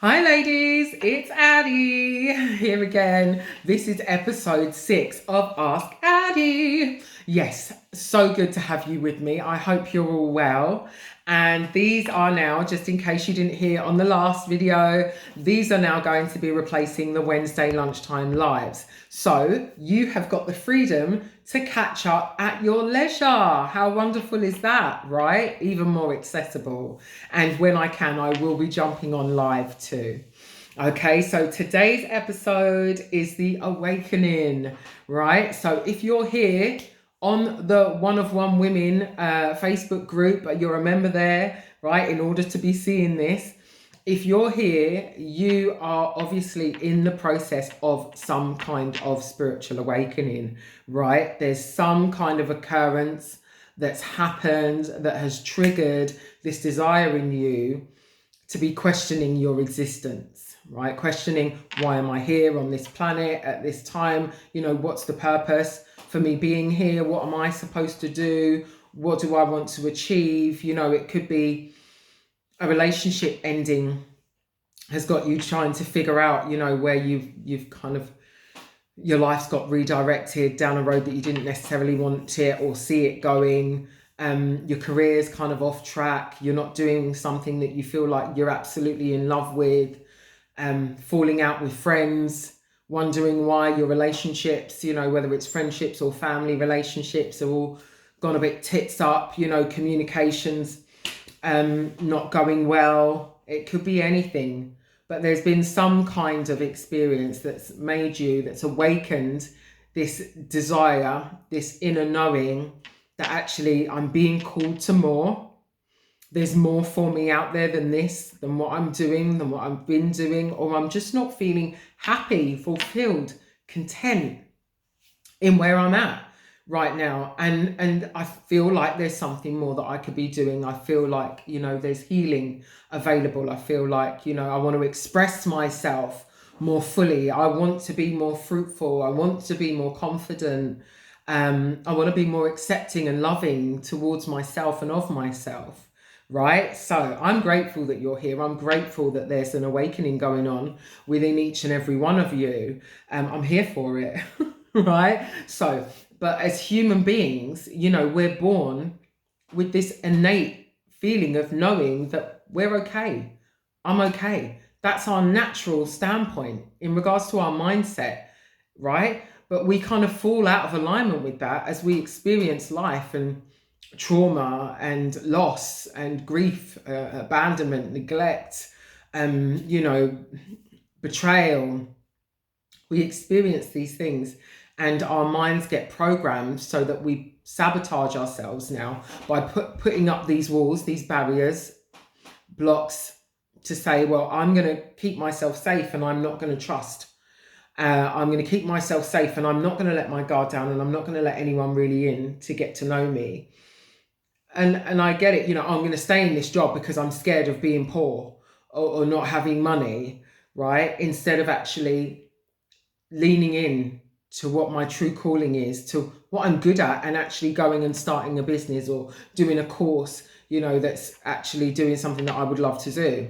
Hi ladies, it's Addie here again. This is episode 6 of Ask Addie. Yes, so good to have you with me. I hope you're all well. And these are now, just in case you didn't hear on the last video, these are now going to be replacing the Wednesday lunchtime lives. So you have got the freedom to catch up at your leisure. How wonderful is that, right? Even more accessible. And when I can, I will be jumping on live too. Okay, so today's episode is the awakening, right? So if you're here on the One of One Women Facebook group, you're a member there, right? In order to be seeing this, if you're here, you are obviously in the process of some kind of spiritual awakening, right? There's some kind of occurrence that's happened that has triggered this desire in you to be questioning your existence, right? Questioning, why am I here on this planet at this time? You know, what's the purpose for me being here? What am I supposed to do? What do I want to achieve? You know, it could be a relationship ending has got you trying to figure out, you know, where you've kind of, your life's got redirected down a road that you didn't necessarily want it or see it going. Your career's kind of off track. You're not doing something that you feel like you're absolutely in love with. Falling out with friends, wondering why your relationships, you know, whether it's friendships or family relationships, are all gone a bit tits up. You know, communications not going well. It could be anything, but there's been some kind of experience that's made you, that's awakened this desire, this inner knowing that actually I'm being called to more. There's more for me out there than this, than what I'm doing, than what I've been doing, or I'm just not feeling happy, fulfilled, content in where I'm at right now. And I feel like there's something more that I could be doing. I feel like, you know, there's healing available. I feel like, you know, I want to express myself more fully. I want to be more fruitful. I want to be more confident. I want to be more accepting and loving towards myself and of myself, right? So I'm grateful that you're here. I'm grateful that there's an awakening going on within each and every one of you. I'm here for it, right? So, but as human beings, you know, we're born with this innate feeling of knowing that we're okay. I'm okay. That's our natural standpoint in regards to our mindset, right? But we kind of fall out of alignment with that as we experience life and trauma and loss and grief, abandonment, neglect, you know, betrayal. We experience these things and our minds get programmed so that we sabotage ourselves now by putting up these walls, these barriers, blocks, to say, well, I'm going to keep myself safe and I'm not going to trust. I'm going to keep myself safe and I'm not going to let my guard down and I'm not going to let anyone really in to get to know me. And I get it, you know, I'm going to stay in this job because I'm scared of being poor or not having money, right? Instead of actually leaning in to what my true calling is, to what I'm good at, and actually going and starting a business or doing a course, you know, that's actually doing something that I would love to do.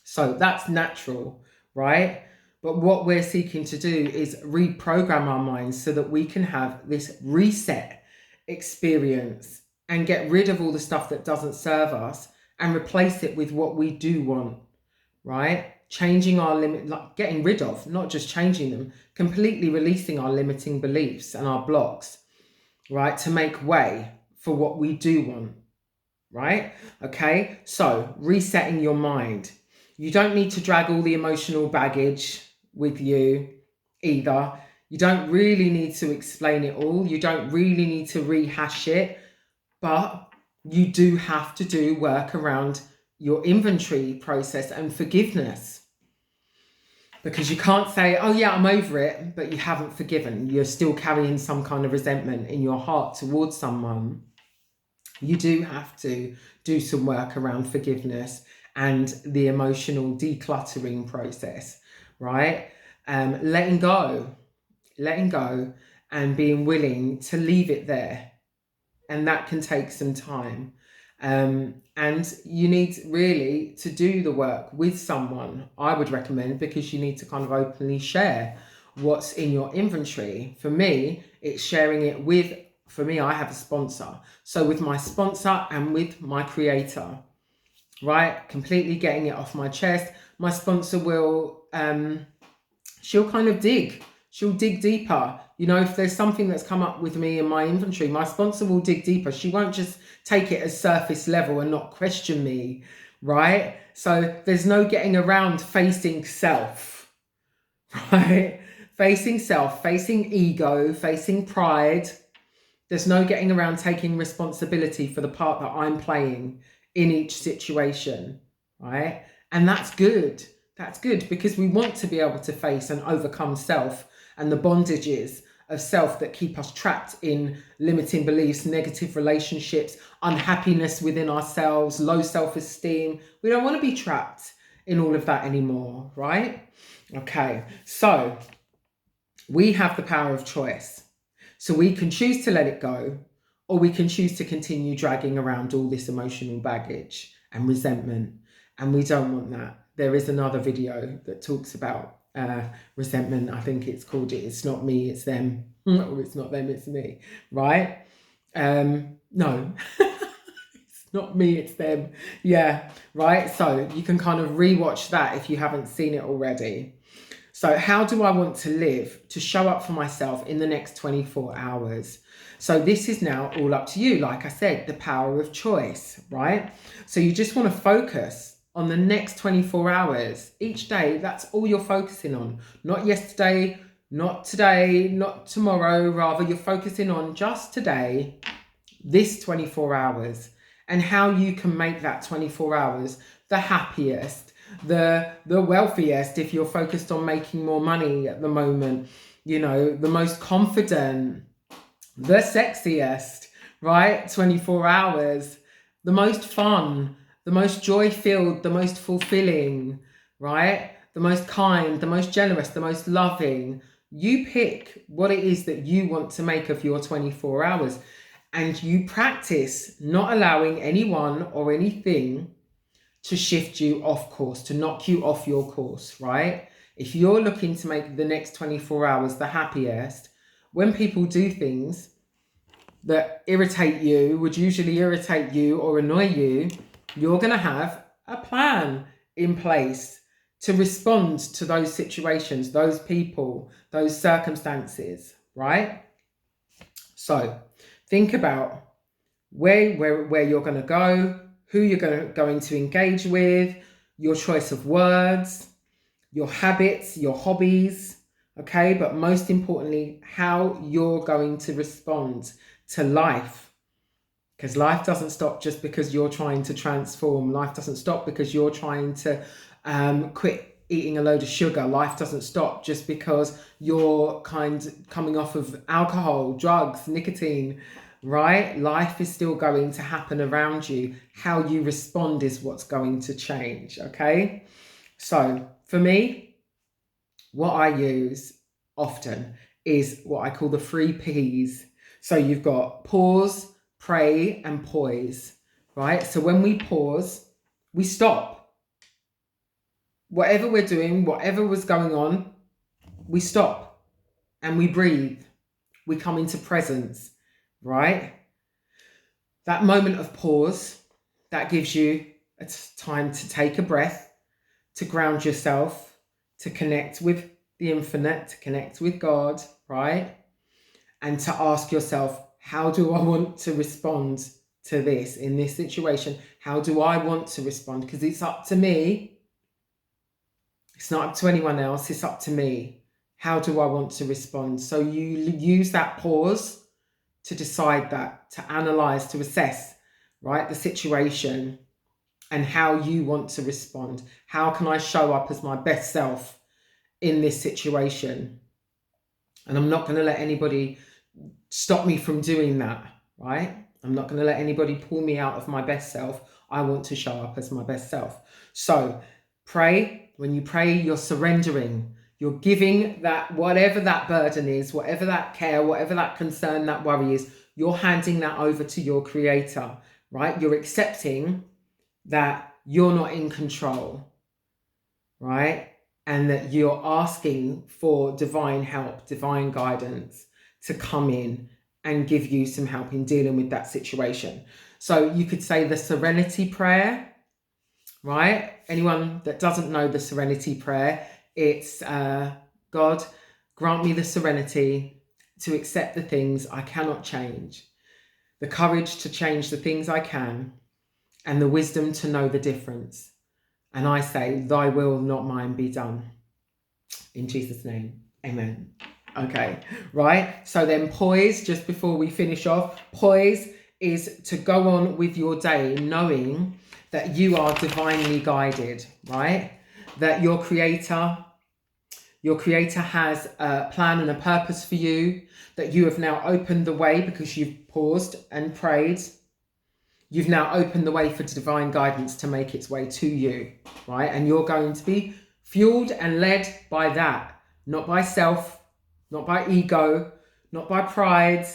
So that's natural, right? But what we're seeking to do is reprogram our minds so that we can have this reset experience and get rid of all the stuff that doesn't serve us and replace it with what we do want, right? Changing our limit, like getting rid of, not just changing them, completely releasing our limiting beliefs and our blocks, right? To make way for what we do want, right? Okay, so resetting your mind. You don't need to drag all the emotional baggage with you either. You don't really need to explain it all. You don't really need to rehash it, but you do have to do work around your inventory process and forgiveness, because you can't say, oh yeah, I'm over it, but you haven't forgiven. You're still carrying some kind of resentment in your heart towards someone. You do have to do some work around forgiveness and the emotional decluttering process, right? Letting go and being willing to leave it there. And that can take some time. And you need really to do the work with someone, I would recommend, because you need to kind of openly share what's in your inventory. For me, it's sharing it with, for me, I have a sponsor. So with my sponsor and with my creator, right? Completely getting it off my chest. My sponsor will, she'll kind of she'll dig deeper. You know, if there's something that's come up with me in my inventory, my sponsor will dig deeper. She won't just take it as surface level and not question me, right? So there's no getting around facing self, right? Facing self, facing ego, facing pride. There's no getting around taking responsibility for the part that I'm playing in each situation, right? And that's good. That's good, because we want to be able to face and overcome self and the bondages of self that keep us trapped in limiting beliefs, negative relationships, unhappiness within ourselves, low self-esteem. We don't want to be trapped in all of that anymore, right? Okay, so we have the power of choice. So we can choose to let it go, or we can choose to continue dragging around all this emotional baggage and resentment. And we don't want that. There is another video that talks about resentment. I think it's called It's Not Me, It's Them. Or It's Not Them, It's Me, right? No, it's not me, it's them. Yeah, right? So you can kind of rewatch that if you haven't seen it already. So how do I want to live, to show up for myself in the next 24 hours? So this is now all up to you. Like I said, the power of choice, right? So you just want to focus on the next 24 hours. Each day, that's all you're focusing on. Not yesterday, not today, not tomorrow. Rather, you're focusing on just today, this 24 hours, and how you can make that 24 hours the happiest, the wealthiest, if you're focused on making more money at the moment, you know, the most confident, the sexiest, right? 24 hours, the most fun, the most joy-filled, the most fulfilling, right? The most kind, the most generous, the most loving. You pick what it is that you want to make of your 24 hours, and you practice not allowing anyone or anything to shift you off course, to knock you off your course, right? If you're looking to make the next 24 hours the happiest, when people do things that irritate you, would usually irritate you or annoy you, you're going to have a plan in place to respond to those situations, those people, those circumstances, right? So think about where you're going to go, who you're going to engage with, your choice of words, your habits, your hobbies, okay? But most importantly, how you're going to respond to life. Because life doesn't stop just because you're trying to transform. Life doesn't stop because you're trying to quit eating a load of sugar. Life doesn't stop just because you're coming off of alcohol, drugs, nicotine, right? Life is still going to happen around you. How you respond is what's going to change, okay? So for me, what I use often is what I call the 3 Ps. So you've got pause, pray, and poise, right? So when we pause, we stop. Whatever we're doing, whatever was going on, we stop and we breathe. We come into presence, right? That moment of pause, that gives you a time to take a breath, to ground yourself, to connect with the infinite, to connect with God, right? And to ask yourself, how do I want to respond to this in this situation? How do I want to respond? Because it's up to me. It's not up to anyone else. It's up to me. How do I want to respond? So you use that pause to decide that, to analyze, to assess, right, the situation and how you want to respond. How can I show up as my best self in this situation? And I'm not going to let anybody stop me from doing that, right? I'm not going to let anybody pull me out of my best self. I want to show up as my best self. So pray. When you pray, you're surrendering. You're giving that, whatever that burden is, whatever that care, whatever that concern, that worry is, you're handing that over to your creator, right? You're accepting that you're not in control, right? And that you're asking for divine help, divine guidance to come in and give you some help in dealing with that situation. So you could say the serenity prayer, right? Anyone that doesn't know the serenity prayer, it's God, grant me the serenity to accept the things I cannot change, the courage to change the things I can, and the wisdom to know the difference. And I say, thy will, not mine, be done. In Jesus' name, amen. Okay, right? So then poise, just before we finish off, poise is to go on with your day knowing that you are divinely guided, right? That your creator has a plan and a purpose for you, that you have now opened the way because you've paused and prayed. You've now opened the way for divine guidance to make its way to you, right? And you're going to be fueled and led by that, not by self, not by ego, not by pride,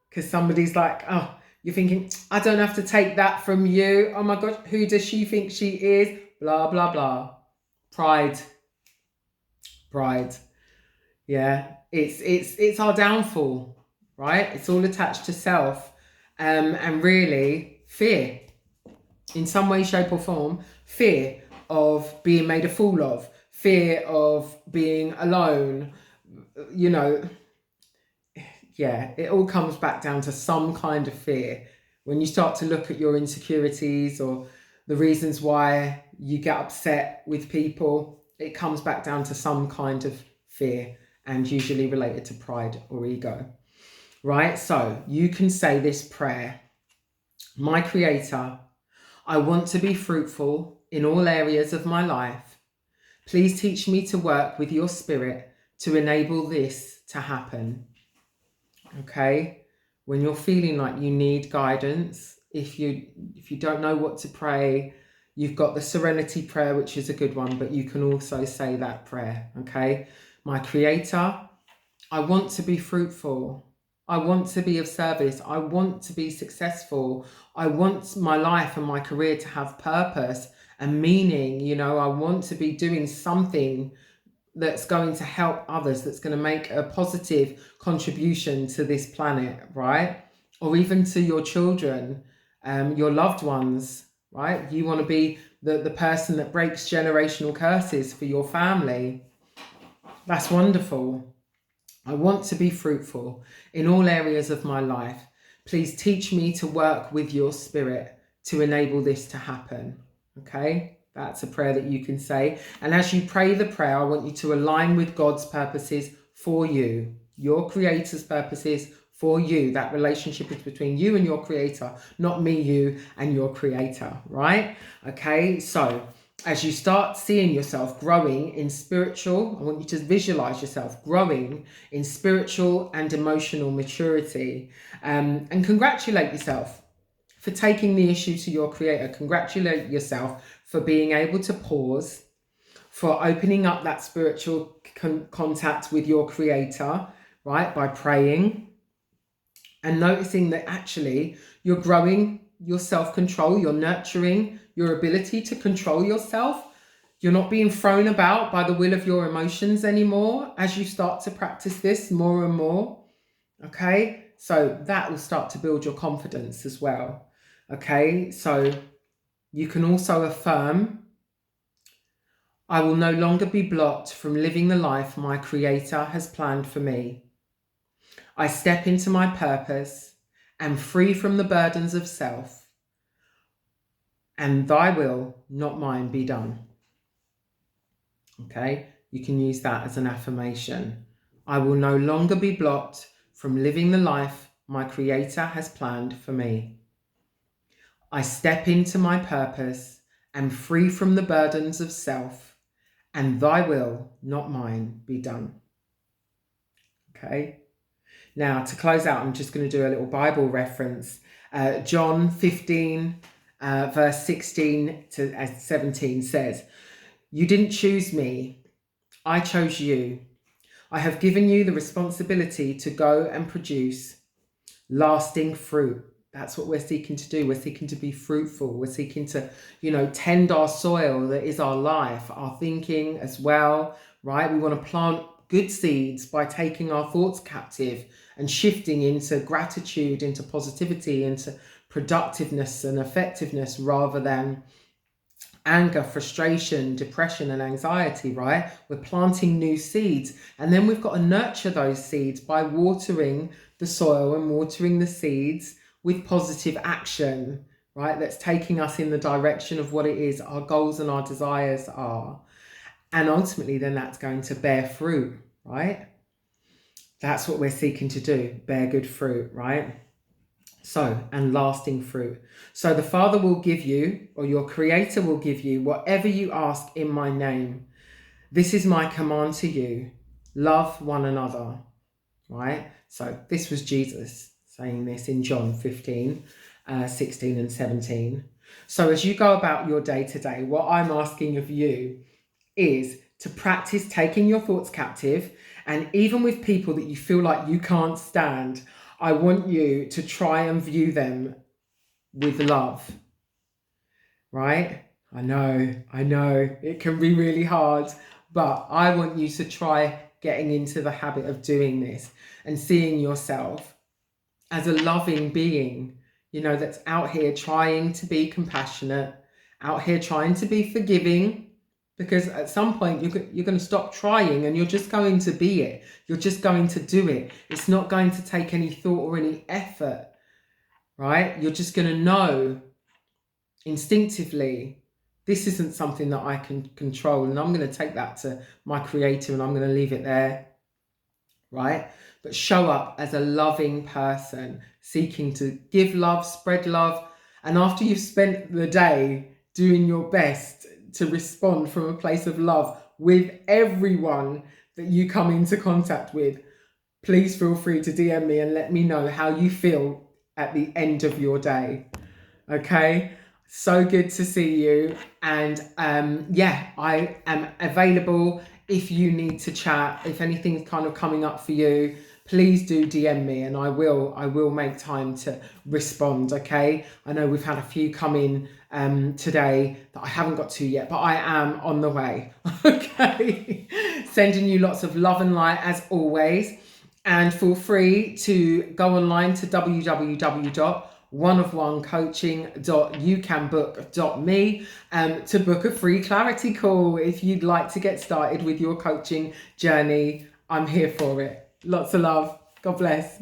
because somebody's like, oh, you're thinking, I don't have to take that from you. Oh my God, who does she think she is? Blah, blah, blah. Pride. Yeah, it's our downfall, right? It's all attached to self, and really fear, in some way, shape, or form. Fear of being made a fool of, fear of being alone. You know, yeah, it all comes back down to some kind of fear. When you start to look at your insecurities or the reasons why you get upset with people, it comes back down to some kind of fear, and usually related to pride or ego, right? So you can say this prayer: my Creator, I want to be fruitful in all areas of my life. Please teach me to work with your spirit to enable this to happen. Okay? When you're feeling like you need guidance, if you don't know what to pray, you've got the serenity prayer, which is a good one, but you can also say that prayer, okay? My Creator, I want to be fruitful. I want to be of service. I want to be successful. I want my life and my career to have purpose and meaning. You know, I want to be doing something that's going to help others, that's going to make a positive contribution to this planet, right? Or even to your children, your loved ones, right? You want to be the person that breaks generational curses for your family. That's wonderful. I want to be fruitful in all areas of my life. Please teach me to work with your spirit to enable this to happen. Okay, that's a prayer that you can say. And as you pray the prayer, I want you to align with God's purposes for you, your Creator's purposes for you. That relationship is between you and your Creator, not me, you, and your Creator, right? Okay, so as you start seeing yourself growing in spiritual, I want you to visualize yourself growing in spiritual and emotional maturity, and congratulate yourself for taking the issue to your Creator. Congratulate yourself for being able to pause, for opening up that spiritual contact with your Creator, right, by praying and noticing that actually you're growing your self-control, you're nurturing your ability to control yourself. You're not being thrown about by the will of your emotions anymore as you start to practice this more and more. Okay, so that will start to build your confidence as well. Okay, so you can also affirm, I will no longer be blocked from living the life my Creator has planned for me. I step into my purpose and free from the burdens of self, and thy will, not mine, be done. Okay, you can use that as an affirmation. I will no longer be blocked from living the life my Creator has planned for me. I step into my purpose and free from the burdens of self, and thy will, not mine, be done. Okay. Now, to close out, I'm just going to do a little Bible reference. John 15, verse 16 to 17 says, you didn't choose me, I chose you. I have given you the responsibility to go and produce lasting fruit That's what we're seeking to do. We're seeking to be fruitful. We're seeking to, tend our soil that is our life, our thinking as well, right? We want to plant good seeds by taking our thoughts captive and shifting into gratitude, into positivity, into productiveness and effectiveness rather than anger, frustration, depression, and anxiety, right? We're planting new seeds. And then we've got to nurture those seeds by watering the soil and watering the seeds with positive action, right? That's taking us in the direction of what it is our goals and our desires are. And ultimately, then that's going to bear fruit, right? That's what we're seeking to do, bear good fruit, right? So, and lasting fruit. So the Father will give you, or your Creator will give you, whatever you ask in my name. This is my command to you. Love one another, right? So this was Jesus saying this in John 15, 16 and 17. So as you go about your day to day, what I'm asking of you is to practice taking your thoughts captive, and even with people that you feel like you can't stand, I want you to try and view them with love, right? I know, it can be really hard, but I want you to try getting into the habit of doing this and seeing yourself as a loving being, that's out here trying to be compassionate, out here trying to be forgiving, because at some point you're going to stop trying and you're just going to be it. You're just going to do it. It's not going to take any thought or any effort, right? You're just going to know instinctively, this isn't something that I can control, and I'm going to take that to my Creator and I'm going to leave it there, right? But show up as a loving person, seeking to give love, spread love. And after you've spent the day doing your best to respond from a place of love with everyone that you come into contact with, please feel free to DM me and let me know how you feel at the end of your day. Okay? So good to see you. And I am available if you need to chat. If anything's kind of coming up for you, please do DM me and I will make time to respond, okay? I know we've had a few come in today that I haven't got to yet, but I am on the way, okay? Sending you lots of love and light as always. And feel free to go online to www.oneofOnecoaching.youcanbook.me to book a free clarity call if you'd like to get started with your coaching journey. I'm here for it. Lots of love. God bless.